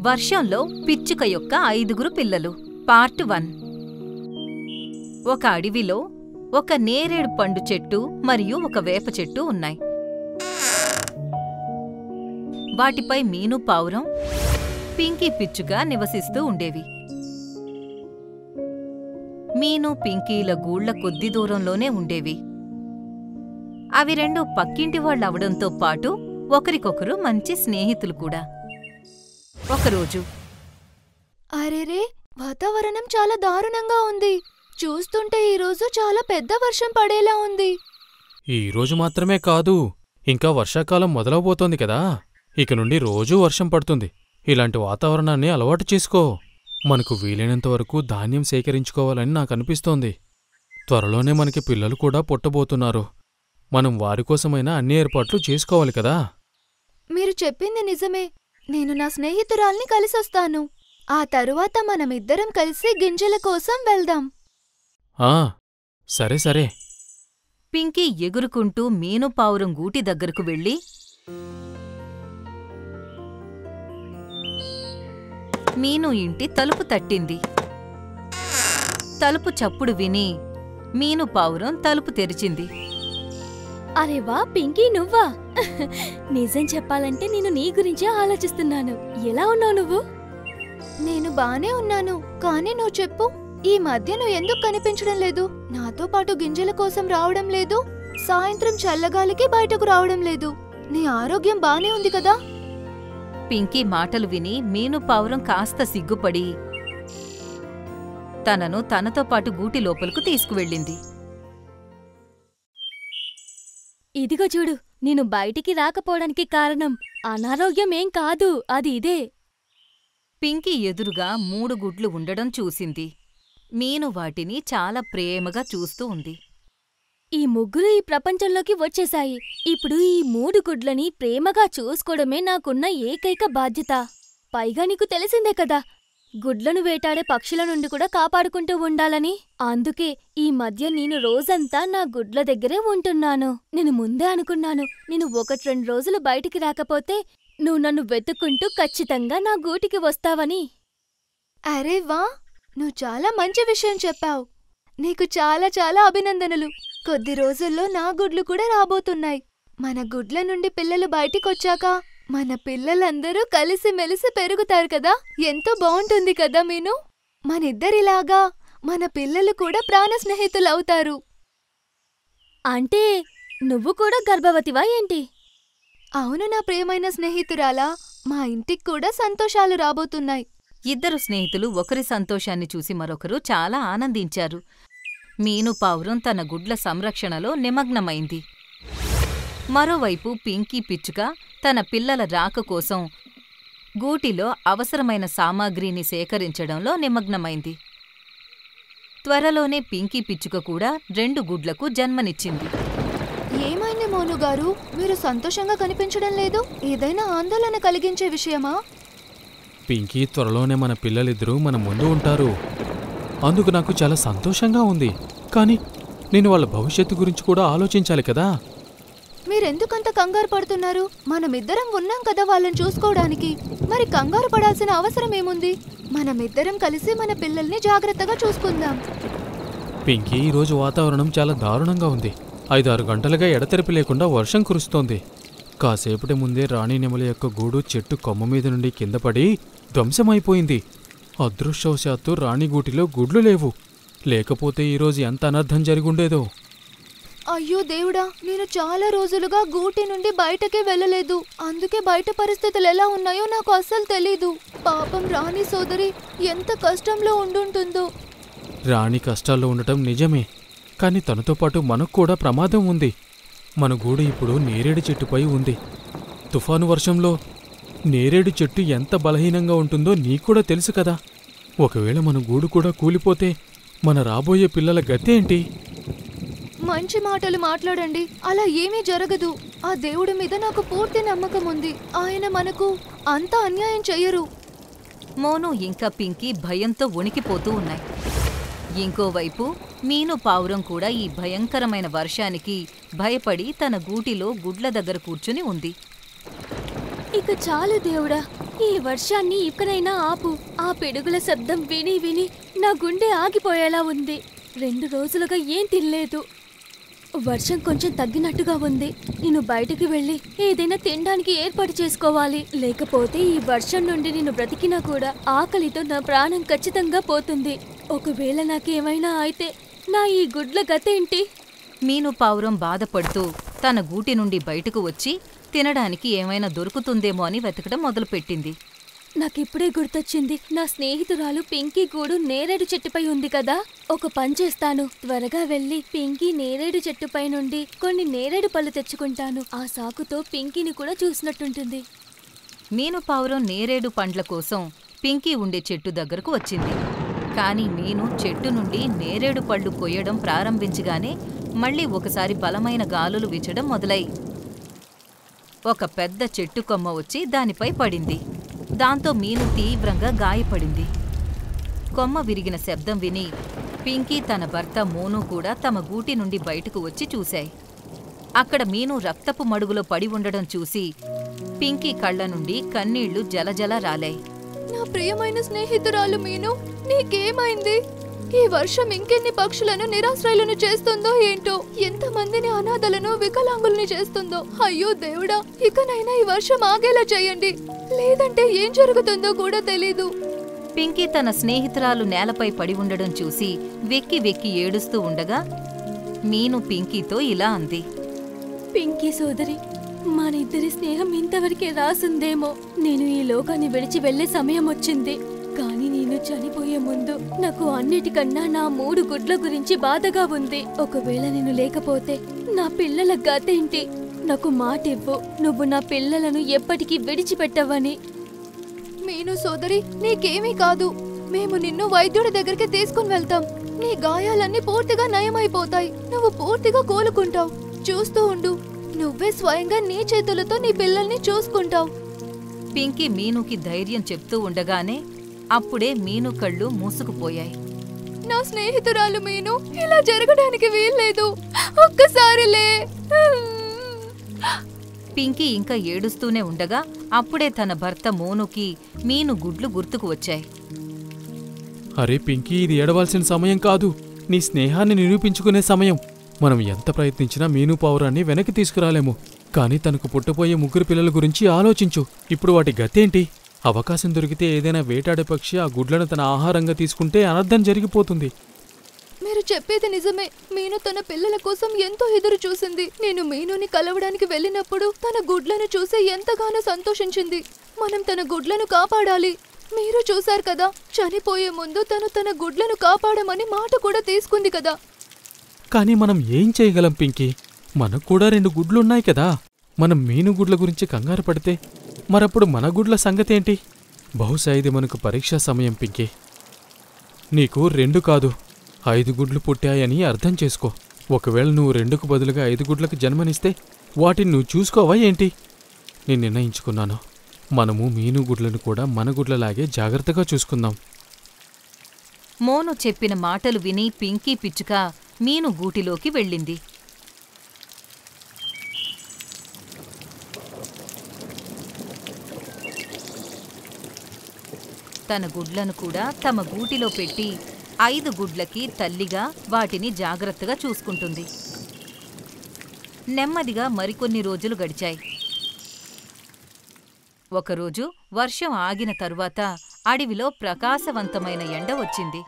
వర్షంలో పిచ్చుక యొక్క 5 పిల్లలు పార్ట్ 1. ఒక అడవిలో ఒక నేరేడు పండు చెట్టు మరియు ఒక వేప చెట్టు ఉన్నాయి. వాటిపై మీను పావురం, పింకీ పిచ్చుక నివసిస్తూ ఉండేవి. మీను, పింకీల గూళ్ల కొద్ది దూరంలోనే ఉండేవి. అవి రెండు పక్కింటి వాళ్ళవడంతో పాటు ఒకరికొకరు మంచి స్నేహితులు కూడా. ఒకరోజు, అరెరే, వాతావరణం చాలా దారుణంగా ఉంది. చూస్తుంటే ఈరోజు చాలా పెద్ద వర్షం పడేలా ఉంది. ఈరోజు మాత్రమే కాదు, ఇంకా వర్షాకాలం మొదలవబోతోంది కదా. ఇక నుండి రోజూ వర్షం పడుతుంది. ఇలాంటి వాతావరణాన్ని అలవాటు చేసుకో. మనకు వీలైనంతవరకు ధాన్యం సేకరించుకోవాలని నాకనిపిస్తోంది. త్వరలోనే మనకి పిల్లలు కూడా పుట్టబోతున్నారు. మనం వారికోసమైనా అన్ని ఏర్పాట్లు చేసుకోవాలి కదా. మీరు చెప్పింది నిజమే. నేను నా స్నేహితురాల్ని కలిసొస్తాను. ఆ తరువాత మనమిద్దరం కలిసి గింజల కోసం వెళ్దాం. సరే సరే. పింకీ ఎగురుకుంటూ మీను పావురం గూటి దగ్గరకు వెళ్ళి, మీను ఇంటి తలుపు తట్టింది. తలుపు చప్పుడు విని మీను పావురం తలుపు తెరిచింది. అరే వా పింకీ, నువ్వా? నిజం చెప్పాలంటే నేను నీ గురించే ఆలోచిస్తున్నాను. ఎలా ఉన్నావు నువ్వు? నేను బానే ఉన్నాను, కానీ నువ్వు చెప్పు, ఈ మధ్య నువ్వు ఎందుకు కనిపించడం లేదు? నాతో పాటు గింజల కోసం రావడం లేదు, సాయంత్రం చల్లగాలికి బయటకు రావడం లేదు. నీ ఆరోగ్యం బానే ఉంది కదా? పింకీ మాటలు విని మీను పావురం కాస్త సిగ్గుపడి తనను తనతో పాటు గూటి లోపలకు తీసుకువెళ్ళింది. ఇదిగో చూడు, నేను బయటికి రాకపోవడానికి కారణం అనారోగ్యమేం కాదు, అది ఇదే. పింకీ ఎదురుగా 3 గుడ్లు ఉండడం చూసింది. మీను వాటిని చాలా ప్రేమగా చూస్తూ ఉంది. ఈ ముగ్గురు ఈ ప్రపంచంలోకి వచ్చేశాయి. ఇప్పుడు ఈ 3 గుడ్లని ప్రేమగా చూసుకోవడమే నాకున్న ఏకైక బాధ్యత. పైగా నీకు తెలిసిందే కదా, గుడ్లను వేటాడే పక్షుల నుండి కూడా కాపాడుకుంటూ ఉండాలని. అందుకే ఈ మధ్య నేను రోజంతా నా గుడ్ల దగ్గరే ఉంటున్నాను. నేను ముందే అనుకున్నాను, నేను 1-2 రోజులు బయటికి రాకపోతే నువ్వు నన్ను వెతుక్కుంటూ ఖచ్చితంగా నా గూటికి వస్తావని. అరే వా, నువ్వు చాలా మంచి విషయం చెప్పావు. నీకు చాలా చాలా అభినందనలు. కొద్ది రోజుల్లో నా గుడ్లు కూడా రాబోతున్నాయి. మన గుడ్ల నుండి పిల్లలు బయటికొచ్చాక మన పిల్లలందరూ కలిసిమెలిసి పెరుగుతారు కదా. ఎంతో బావుంటుంది కదా మీను? మనిద్దరిలాగా మన పిల్లలు కూడా ప్రాణ స్నేహితులవుతారు. అంటే నువ్వు కూడా గర్భవతివా ఏంటి? అవును నా ప్రియమైన స్నేహితురాలా, మా ఇంటికి కూడా సంతోషాలు రాబోతున్నాయి. ఇద్దరు స్నేహితులు ఒకరి సంతోషాన్ని చూసి మరొకరు చాలా ఆనందించారు. మీను పావురం తన గుడ్ల సంరక్షణలో నిమగ్నమైంది. మరోవైపు పింకీ పిచ్చుక తన పిల్లల రాక కోసం గూటిలో అవసరమైన సామాగ్రిని సేకరించడంలో నిమగ్నమైంది. త్వరలోనే పింకీ పిచ్చుక కూడా 2 గుడ్లకు జన్మనిచ్చింది. ఏమైంది మోనుగారు, మీరు సంతోషంగా కనిపించడం లేదు? ఏదైనా ఆందోళన కలిగించే విషయమా? పింకీ, త్వరలోనే మన పిల్లలిద్దరూ మన ముందు ఉంటారు. అందుకు నాకు చాలా సంతోషంగా ఉంది. కానీ నేను వాళ్ళ భవిష్యత్తు గురించి కూడా ఆలోచించాలి కదా. మీరెందుకంత కంగారు పడుతున్నారు? మనమిద్దరం ఉన్నాం కదా వాళ్ళని చూసుకోవడానికి. మరి కంగారు పడాల్సిన అవసరమేముంది? మనమిద్దరం కలిసి మన పిల్లల్ని జాగ్రత్తగా చూసుకుందాం. పింకీ, ఈరోజు వాతావరణం చాలా దారుణంగా ఉంది. 5-6 గంటలుగా ఎడతెరిపి లేకుండా వర్షం కురుస్తోంది. కాసేపటి ముందే రాణి నెమలి యొక్క గూడు చెట్టు కొమ్మ మీద నుండి కిందపడి ధ్వంసమైపోయింది. అదృష్టవశాత్తు రాణి గూటిలో గుడ్లు లేవు. లేకపోతే ఈరోజు ఎంత అనర్థం జరిగుండేదో. అయ్యో దేవుడా, నేను చాలా రోజులుగా గూటి నుండి బయటకే వెళ్ళలేదు. అందుకే బయట పరిస్థితులు ఎలా ఉన్నాయో నాకు అస్సలు తెలీదు. పాపం రాణి సోదరి ఎంత కష్టంలో ఉండుంటుందో. రాణి కష్టాల్లో ఉండటం నిజమే, కాని తనతో పాటు మనకు కూడా ప్రమాదం ఉంది. మన గూడు ఇప్పుడు నేరేడు చెట్టుపై ఉంది. తుఫాను వర్షంలో నేరేడు చెట్టు ఎంత బలహీనంగా ఉంటుందో నీకూడా తెలుసు కదా. ఒకవేళ మన గూడు కూడా కూలిపోతే మన రాబోయే పిల్లల గతేంటి? మంచి మాటలు మాట్లాడండి. అలా ఏమీ జరగదు. ఆ దేవుడి మీద నాకు పూర్తి నమ్మకం ఉంది. ఆయన మనకు అంత అన్యాయం చెయ్యరు. మోను ఇంకా పింకీ భయంతో వణికిపోతూ ఉన్నాయి. ఇంకోవైపు మీను పావురం కూడా ఈ భయంకరమైన వర్షానికి భయపడి తన గూటిలో గుడ్ల దగ్గర కూర్చుని ఉంది. ఇక చాలు దేవుడా, ఈ వర్షాన్ని ఇకనైనా ఆపు. ఆ పిడుగుల శబ్దం విని విని నా గుండె ఆగిపోయేలా ఉంది. 2 రోజులుగా ఏం తినలేదు. వర్షం కొంచెం తగ్గినట్టుగా ఉంది. నేను బయటికి వెళ్ళి ఏదైనా తినడానికి ఏర్పాటు చేసుకోవాలి. లేకపోతే ఈ వర్షం నుండి నేను బ్రతికినా కూడా ఆకలితో నా ప్రాణం ఖచ్చితంగా పోతుంది. ఒకవేళ నాకేమైనా అయితే నా ఈ గుడ్ల గతేంటి? మీను పావురం బాధపడుతూ తన గూటి నుండి బయటకు వచ్చి తినడానికి ఏమైనా దొరుకుతుందేమో అని వెతకడం మొదలుపెట్టింది. నాకిప్పుడే గుర్తొచ్చింది. నా స్నేహితురాలు పింకీ గూడు నేరేడు చెట్టుపై ఉంది కదా. ఒక పని చేస్తాను, త్వరగా వెళ్ళి పింకీ నేరేడు చెట్టుపై నుండి కొన్ని నేరేడు పళ్ళు తెచ్చుకుంటాను. ఆ సాకుతో పింకీని కూడా చూసినట్టుంటుంది. మీను పావురం నేరేడు పండ్ల కోసం పింకీ ఉండే చెట్టు దగ్గరకు వచ్చింది. కాని మీను చెట్టు నుండి నేరేడు పళ్ళు కొయ్యడం ప్రారంభించగానే మళ్ళీ ఒకసారి బలమైన గాలులు వీచడం మొదలై ఒక పెద్ద చెట్టు కొమ్మ వచ్చి దానిపై పడింది. దాంతో మీను తీవ్రంగా గాయపడింది. కొమ్మ విరిగిన శబ్దం విని పింకీ తన భర్త మోను కూడా తమ గూటి నుండి బయటకు వచ్చి చూశాయి. అక్కడ మీను రక్తపు మడుగులో పడి ఉండడం చూసి పింకీ కళ్ల నుండి కన్నీళ్లు జలజల రాలాయి. నా ప్రియమైన స్నేహితురాలు మీను, నీకేమైంది? ఈ వర్షం ఇంకెన్ని పక్షులను నిరాశ్రయులను చేస్తుందో ఏంటో, ఎంతమందిని అనాథలను వికలాంగుల్ని చేస్తుందో. అయ్యో దేవుడా, ఇకనైనా ఈ వర్షం ఆగేలా చేయండి, లేదంటే ఏం జరుగుతుందో కూడా తెలీదు. పింకీ తన స్నేహితురాలు నేలపై పడి ఉండడం చూసి వెక్కి వెక్కి ఏడుస్తూ ఉండగా మీను పింకీతో ఇలా అంది. పింకీ సోదరి, మనిద్దరి స్నేహం ఇంతవరకే రాసుందేమో. నేను ఈ లోకాన్ని విడిచి వెళ్లే సమయం వచ్చింది. కానీ నేను చనిపోయే ముందు నాకు అన్నిటికన్నా నా 3 గుడ్ల గురించి బాధగా ఉంది. ఒకవేళ నేను లేకపోతే నా పిల్లల గతేంటి? నాకు మాటివ్వు, నువ్వు నా పిల్లలను ఎప్పటికీ విడిచిపెట్టవని. మీను సోదరి, నీకేమీ కాదు. మేము నిన్ను వైద్యుడి దగ్గరికి తీసుకుని వెళ్తాం. నీ గాయాలన్నీ పూర్తిగా నయమైపోతాయి. నువ్వు పూర్తిగా కోలుకుంటావు. చూస్తూ ఉండు, నువ్వే స్వయంగా నీ చేతులతో నీ పిల్లల్ని చూసుకుంటావు. పింకీ మీనుకి ధైర్యం చెప్తూ ఉండగానే అప్పుడే మీను కళ్ళు మూసుకుపోయాయి. నా స్నేహితురాలు మీను, ఇలా జరగడానికి వీల్లేదు. ఒక్కసారిలే. పింకీ ఇంకా ఏడుస్తూనే ఉండగా అప్పుడే తన భర్త మోనుకి మీను గుడ్లు గుర్తుకు వచ్చాయి. అరే పింకీ, ఇది ఏడవాల్సిన సమయం కాదు, నీ స్నేహాన్ని నిరూపించుకునే సమయం. మనం ఎంత ప్రయత్నించినా మీను పావురాన్ని వెనక్కి తీసుకురాలేము. కాని తనకు పుట్టబోయే 3 పిల్లల గురించి ఆలోచించు. ఇప్పుడు వాటి గతేంటి? అవకాశం దొరికితే ఏదైనా వేటాడే పక్షి ఆ గుడ్లను తన ఆహారంగా తీసుకుంటే అనర్థం జరిగిపోతుంది. మీరు చెప్పేది నిజమే. మీను తన పిల్లల కోసం ఎంతో ఎదురు చూసింది. నేను మీనుని కలవడానికి వెళ్ళినప్పుడు తన గుడ్లను చూసి ఎంతగానో సంతోషించింది. మనం తన గుడ్లను కాపాడాలి. మీరు చూశారు కదా, చనిపోయే ముందు తను తన గుడ్లను కాపాడమని మాట కూడా తీసుకుంది కదా. కానీ మనం ఏం చేయగలం పింకీ? మనకు కూడా 2 గుడ్లున్నాయి కదా. మనం మీను గుడ్ల గురించి కంగారు పడితే మరప్పుడు మన గుడ్ల సంగతేంటి? బహుశా ఇది మనకు పరీక్షా సమయం పింకీ. నీకు 2 కాదు 5 గుడ్లు పుట్టాయని అర్థం చేసుకో. ఒకవేళ నువ్వు 2కు బదులుగా 5 గుడ్లకు జన్మనిస్తే వాటిని నువ్వు చూసుకోవా ఏంటి? నేను నిర్ణయించుకున్నాను, మనము మీను గుడ్లను కూడా మన గుడ్లలాగే జాగ్రత్తగా చూసుకుందాం. మోను చెప్పిన మాటలు విని పింకీ పిచ్చుక మీను గూటిలోకి వెళ్ళింది. తన గుడ్లను కూడా తమ గూటిలో పెట్టి 5 గుడ్లకి తల్లిగా వాటిని జాగ్రత్తగా చూసుకుంటుంది. నెమ్మదిగా మరికొన్ని రోజులు గడిచాయి. ఒకరోజు వర్షం ఆగిన తరువాత అడవిలో ప్రకాశవంతమైన ఎండ వచ్చింది.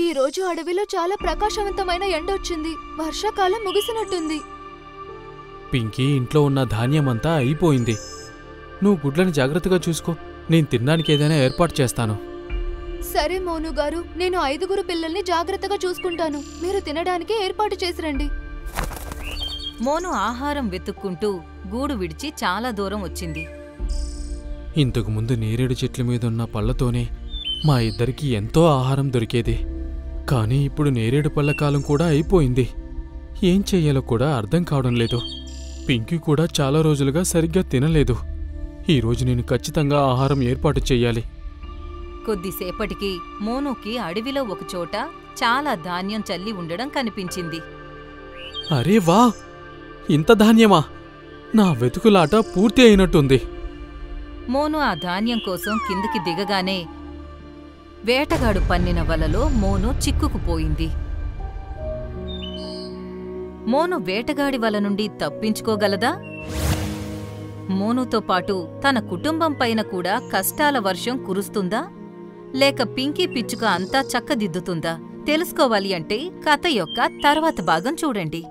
ఈ రోజు అడవిలో చాలా ప్రకాశవంతమైన ఎండొచ్చింది. వర్షాకాలం ముగిసినట్టుంది. పింకీ, ఇంట్లో ఉన్న ధాన్యమంతా అయిపోయింది. నువ్వు గుడ్లను జాగ్రత్తగా చూసుకో. నేను తినడానికి ఏదైనా ఏర్పాటు చేస్తాను. సరే మోను గారు, నేను 5 పిల్లల్ని జాగ్రత్తగా చూసుకుంటాను. మీరు తినడానికి ఏర్పాటు చేసిరండి. మోను ఆహారం వెతుక్కుంటూ గూడు విడిచి చాలా దూరం వచ్చింది. ఇంతకుముందు నేరేడు చెట్ల మీదున్న పళ్లతోనే మా ఇద్దరికీ ఎంతో ఆహారం దొరికేది. కానీ ఇప్పుడు నేరేడు పళ్ళ కాలం కూడా అయిపోయింది. ఏం చెయ్యాలో కూడా అర్థం కావడం లేదు. పింకీ కూడా చాలా రోజులుగా సరిగ్గా తినలేదు. ఈరోజు నేను ఖచ్చితంగా ఆహారం ఏర్పాటు చెయ్యాలి. కొద్దిసేపటికి మోనుకి అడవిలో ఒకచోట చాలా ధాన్యం చల్లి ఉండడం కనిపించింది. అరే వా! ఇంత ధాన్యమా? నా వెతుకులాట పూర్తి అయినట్టుంది. మోను ఆ ధాన్యం కోసం కిందికి దిగగానే వేటగాడు పన్నిన వలలో మోను చిక్కుకుపోయింది. మోను వేటగాడి వల నుండి తప్పించుకోగలదా? మోనుతో పాటు తన కుటుంబం పైన కూడా కష్టాల వర్షం కురుస్తుందా? లేక పింకీ పిచ్చుక అంతా చక్కదిద్దుతుందా? తెలుసుకోవాలి అంటే కథ యొక్క తర్వాత భాగం చూడండి.